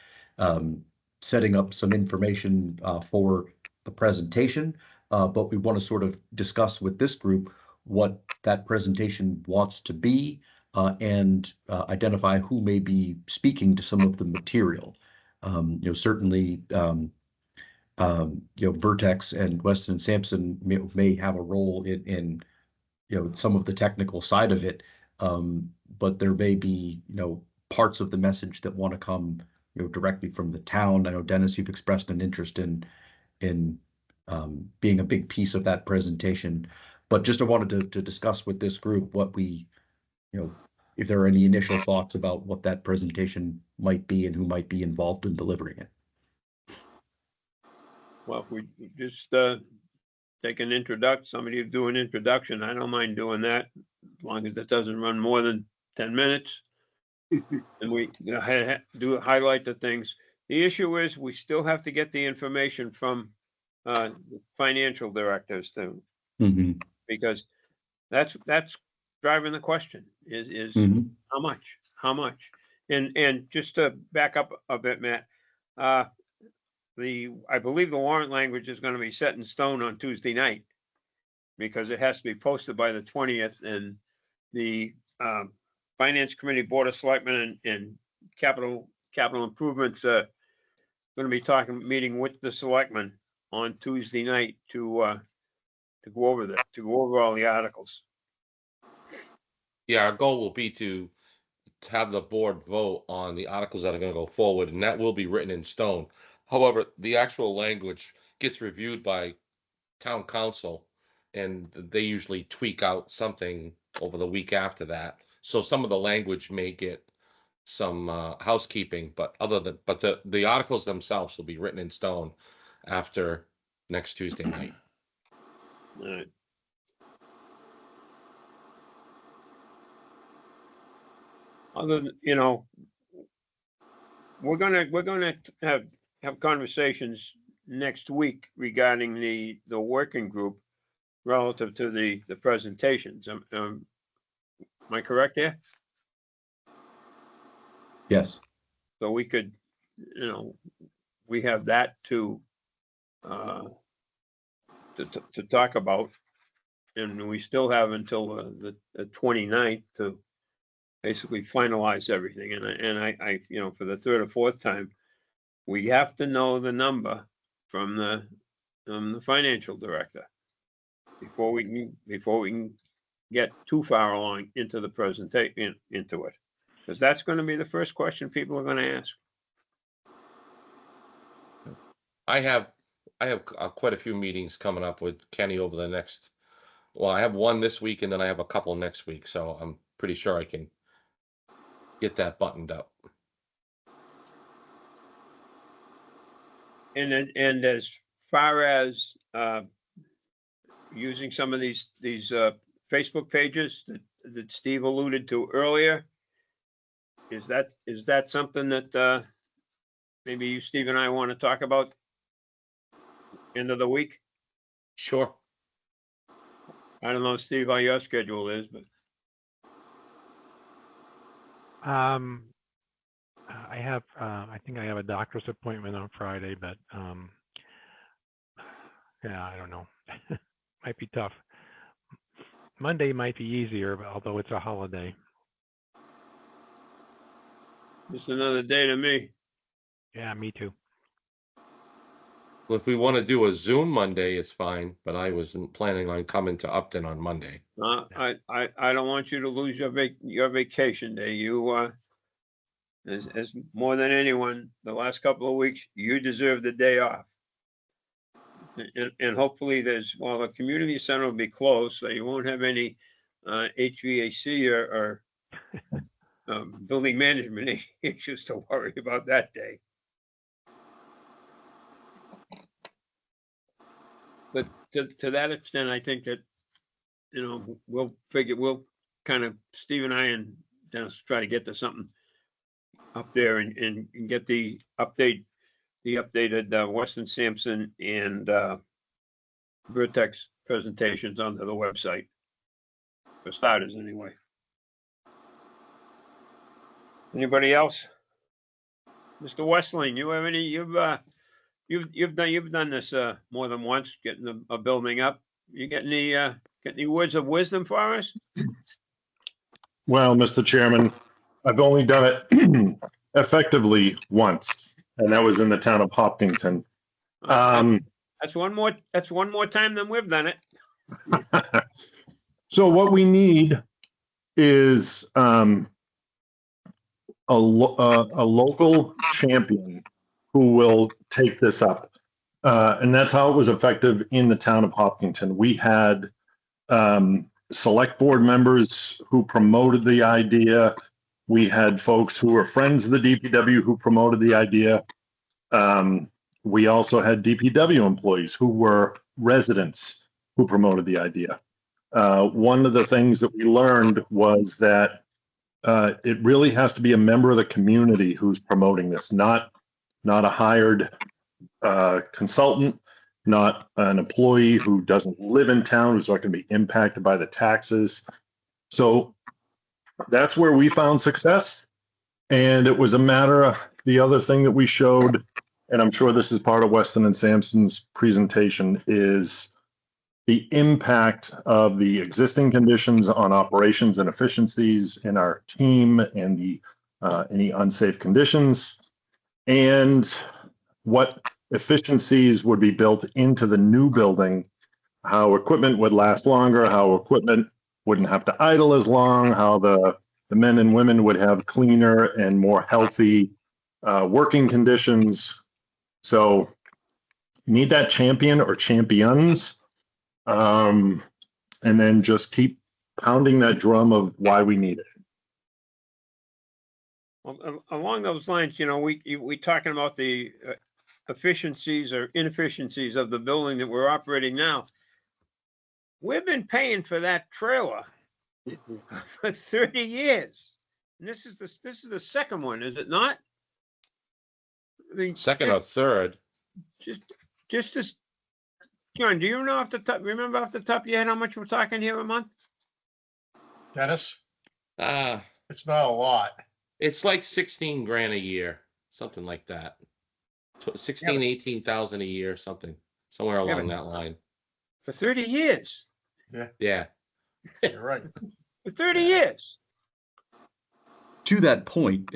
setting up some information for the presentation. But we want to sort of discuss with this group what that presentation wants to be and identify who may be speaking to some of the material. Certainly, Vertex and Weston and Sampson may have a role in some of the technical side of it, but there may be parts of the message that want to come directly from the town. I know, Dennis, you've expressed an interest in being a big piece of that presentation, but just I wanted to discuss with this group what we if there are any initial thoughts about what that presentation might be and who might be involved in delivering it. Well, if we just take an introduction, somebody do an introduction, I don't mind doing that, as long as it doesn't run more than 10 minutes. And we do highlight the things. The issue is we still have to get the information from the financial directors too, because that's driving the question is how much. And just to back up a bit, Matt, I believe the warrant language is going to be set in stone on Tuesday night because it has to be posted by the 20th, and the Finance Committee, Board of Selectmen, and Capital Improvements going to be meeting with the selectmen on Tuesday night to go over that, to go over all the articles. Yeah, our goal will be to have the board vote on the articles that are going to go forward, and that will be written in stone. However, the actual language gets reviewed by town council, and they usually tweak out something over the week after that. So some of the language may get some housekeeping, but the articles themselves will be written in stone after next Tuesday night. All right. Other than, we're gonna have conversations next week regarding the working group relative to the presentations. Am I correct there? Yes. So we could, we have that to talk about, and we still have until the 29th to basically finalize everything. And I for the third or fourth time, we have to know the number from the financial director before we can get too far along into the presentation, into it, because that's going to be the first question people are going to ask. I have quite a few meetings coming up with Kenny over the next. Well, I have one this week, and then I have a couple next week, so I'm pretty sure I can get that buttoned up. And as far as using some of these Facebook pages that Steve alluded to earlier, is that something that maybe you, Steve, and I want to talk about end of the week? Sure. I don't know, Steve, how your schedule is, but I think I have a doctor's appointment on Friday, but yeah, I don't know. Might be tough. Monday might be easier, but although it's a holiday. just another day to me. Yeah, me too. Well, if we want to do a Zoom Monday, it's fine, but I wasn't planning on coming to Upton on Monday. I don't want you to lose your vacation day. You, as more than anyone, the last couple of weeks, you deserve the day off. And hopefully well, the community center will be closed, so you won't have any HVAC or building management issues to worry about that day. But to that extent, I think that, we'll kind of, Steve and I and Dennis try to get to something up there and get the updated Weston Sampson and Vertex presentations onto the website, for starters anyway. Anybody else? Mr. Westling, you have any, you've done this more than once, getting a building up. You get any words of wisdom for us? Well, Mr. Chairman, I've only done it effectively once, and that was in the town of Hopkinton. That's one more time than we've done it. So what we need is a local champion who will take this up. And that's how it was effective in the town of Hopkinton. We had select board members who promoted the idea. We had folks who were friends of the DPW who promoted the idea. We also had DPW employees who were residents who promoted the idea. One of the things that we learned was that it really has to be a member of the community who's promoting this, not a hired consultant, not an employee who doesn't live in town, who's not going to be impacted by the taxes. So that's where we found success. And it was a matter of the other thing that we showed, and I'm sure this is part of Weston and Sampson's presentation, is the impact of the existing conditions on operations and efficiencies in our team and the any unsafe conditions, and what efficiencies would be built into the new building, how equipment would last longer, how equipment wouldn't have to idle as long, how the men and women would have cleaner and more healthy working conditions. So you need that champion or champions, and then just keep pounding that drum of why we need it. Well, along those lines, we talking about the efficiencies or inefficiencies of the building that we're operating now. We've been paying for that trailer for 30 years. And this is the second one, is it not? I mean, Second or third. Just this, John, do you know remember off the top of your head how much we're talking here a month? Dennis, Ah, it's not a lot. it's like 16 grand a year, something like that. 16, 18,000 a year, somewhere along that line. For 30 years. Yeah. You're right. For 30 years. To that point,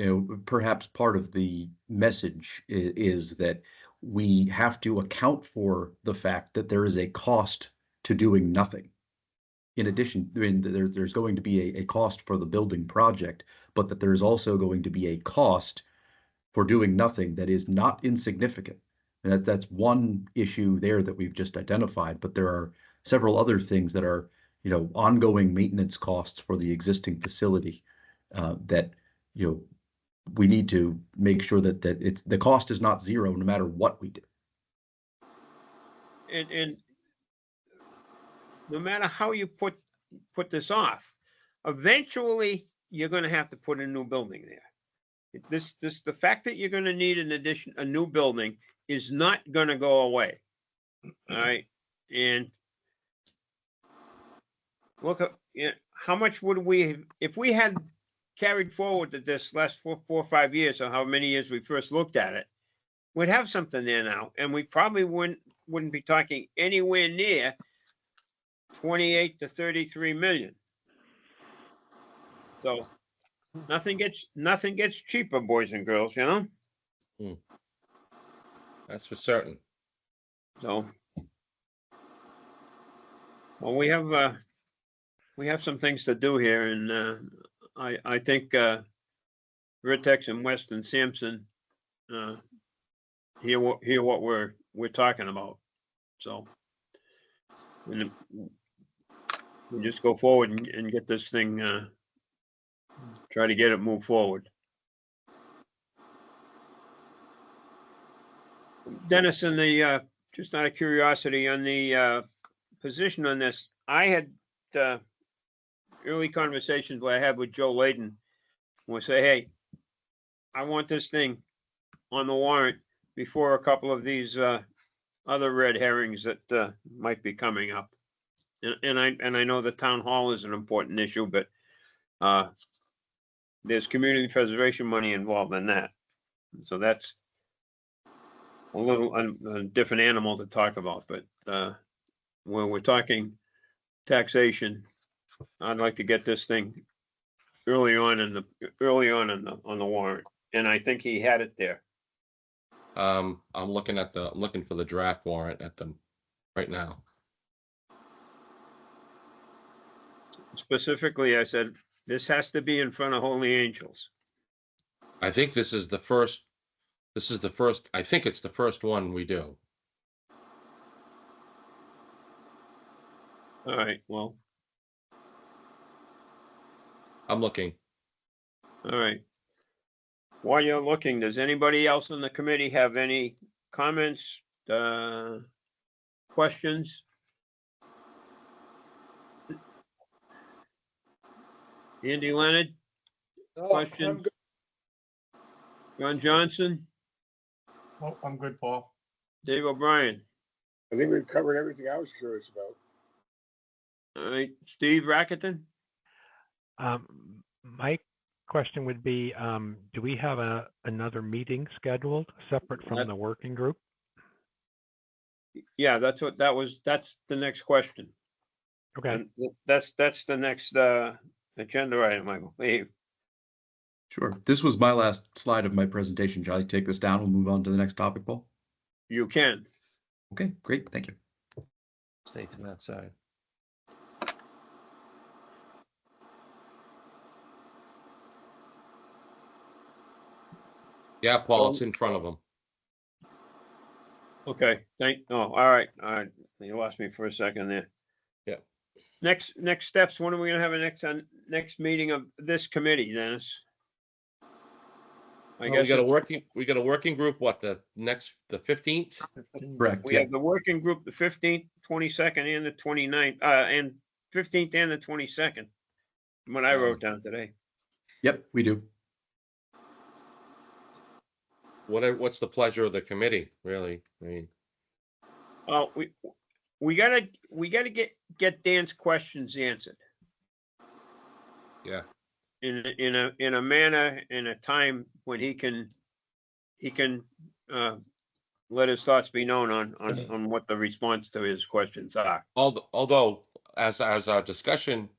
perhaps part of the message is that we have to account for the fact that there is a cost to doing nothing. In addition, I mean, there's going to be a cost for the building project, but that there's also going to be a cost for doing nothing that is not insignificant. And that's one issue there that we've just identified, but there are several other things that are, ongoing maintenance costs for the existing facility that, we need to make sure that the cost is not zero no matter what we do. And no matter how you put this off, eventually you're going to have to put a new building there. The fact that you're going to need a new building is not going to go away. All right. And look at, yeah, how much would we, if we had carried forward to this last 4 or 5 years, or how many years we first looked at it, we'd have something there now, and we probably wouldn't be talking anywhere near 28 to 33 million. So nothing gets cheaper, boys and girls, you know? That's for certain. So, well, we have some things to do here, and I think Vertex and West and Sampson hear what we're talking about. So we just go forward and get this thing, try to get it moved forward. Dennis, in the just out of curiosity on the position on this, I had early conversations where I had with Joe Layden, will say, hey, I want this thing on the warrant before a couple of these other red herrings that might be coming up. And I know the town hall is an important issue, but there's community preservation money involved in that. So that's a little a different animal to talk about, but when we're talking taxation, I'd like to get this thing early on on the warrant, and I think he had it there. I'm looking for the draft warrant at them right now. Specifically, I said, this has to be in front of Holy Angels. I think this is the first, I think it's the first one we do. All right, well, I'm looking. all right. While you're looking, does anybody else on the committee have any comments, questions? Andy Leonard, No, I'm questions? good. John Johnson, Oh, I'm good, Paul. Dave O'Brien. I think we've covered everything I was curious about. All right, Steve Rackerton? My question would be, do we have another meeting scheduled separate from the working group? Yeah, that's the next question. Okay. And that's the next agenda item, I believe. Sure. This was my last slide of my presentation. Shall I take this down? We'll move on to the next topic, Paul. You can. Okay, great. Thank you. Stay to that side. Yeah, Paul, it's in front of them. Okay, all right. You lost me for a second there. Yeah. Next steps, when are we gonna have a next meeting of this committee, Dennis? I guess We got a working group, what, the 15th? Correct. we Yeah. have the working group, the 15th, 22nd, and the 29th, and 15th and the 22nd. What I wrote down today. Yep, we do. What's the pleasure of the committee, really? I mean, Well, we gotta get Dan's questions answered. yeah. In a manner, in a time when he can let his thoughts be known on what the response to his questions are. Although, as our discussion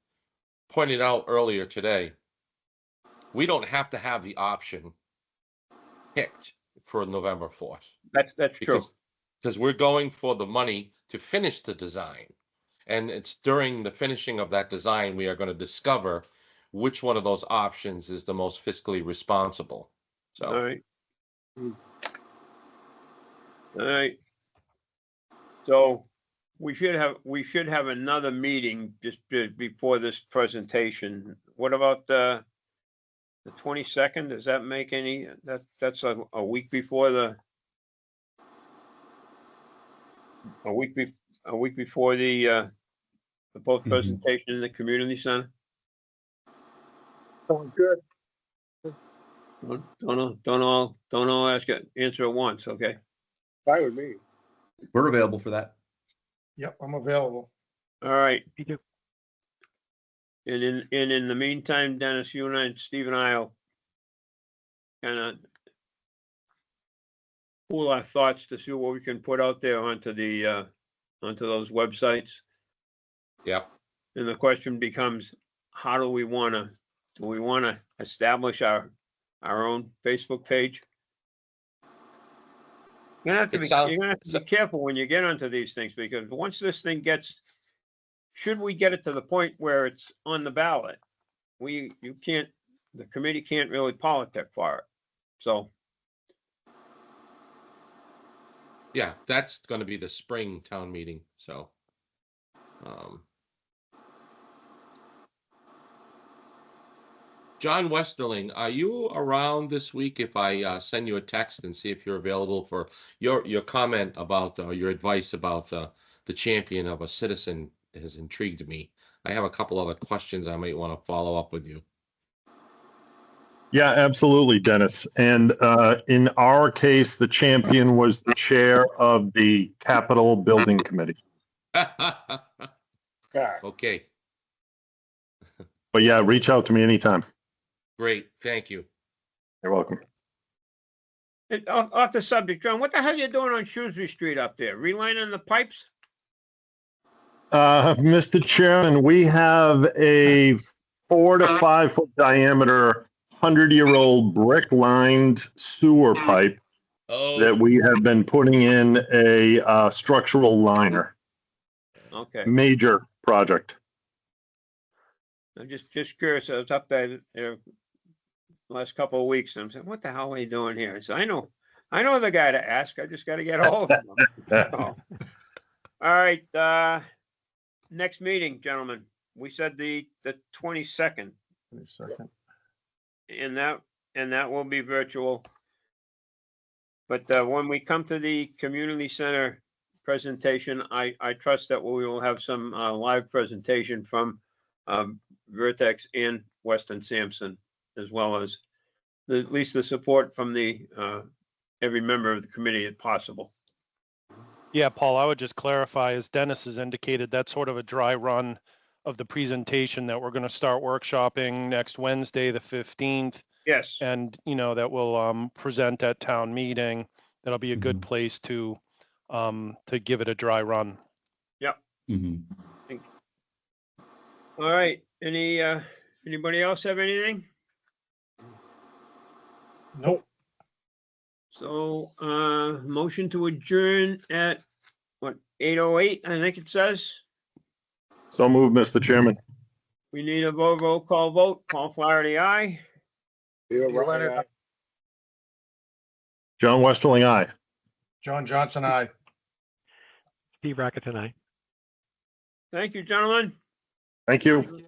pointed out earlier today, we don't have to have the option picked for November 4th. That's true. Because we're going for the money to finish the design. And it's during the finishing of that design, we are going to discover which one of those options is the most fiscally responsible. So, All right. All right. So we should have another meeting just before this presentation. What about the 22nd? Does that make any, that's a week before a week before the proposed presentation in the community center? Sounds good. Don't all answer at once, okay? Fine with me. We're available for that. Yep, I'm available. All right. Me too. And in the meantime, Dennis, you and I, Steve and I will kind of pool our thoughts to see what we can put out there onto those websites. Yep. And the question becomes, how do we want to establish our own Facebook page? You're gonna have to be careful when you get onto these things, because once this thing should we get it to the point where it's on the ballot, the committee can't really politic for it. So. Yeah, that's going to be the spring town meeting. So, John Westerling, are you around this week if I send you a text and see if you're available for your comment about your advice about the champion of a citizen has intrigued me. I have a couple other questions I might want to follow up with you. Yeah, absolutely, Dennis. And in our case, the champion was the chair of the Capitol Building Committee. Okay. But yeah, reach out to me anytime. Great. Thank you. You're welcome. Off the subject, John, what the hell are you doing on Shrewsbury Street up there? Relining the pipes? Mr. Chairman, we have a 4 to 5 foot diameter, 100-year-old brick-lined sewer pipe that we have been putting in a structural liner. Okay. Major project. I'm just curious. I was up there last couple of weeks, and I'm saying, what the hell are you doing here? So I know the guy to ask. I just got to get a hold of him. So, all right. Next meeting, gentlemen. We said the 22nd. 22nd. And that will be virtual. But when we come to the community center presentation, I trust that we will have some live presentation from Vertex and Weston Sampson, as well as at least the support from every member of the committee if possible. Yeah, Paul, I would just clarify, as Dennis has indicated, that's sort of a dry run of the presentation that we're going to start workshopping next Wednesday, the 15th. Yes. And, that will present at town meeting. That'll be a good place to give it a dry run. Yep. Mm-hmm. All right. Anybody else have anything? Nope. So, motion to adjourn at what, 8:08, I think it says. So moved, Mr. Chairman. We need a roll call vote. Paul Flaherty, aye. Leonard, John Westerling, aye. John Johnson, aye. Steve Rackett, aye. Thank you, gentlemen. Thank you.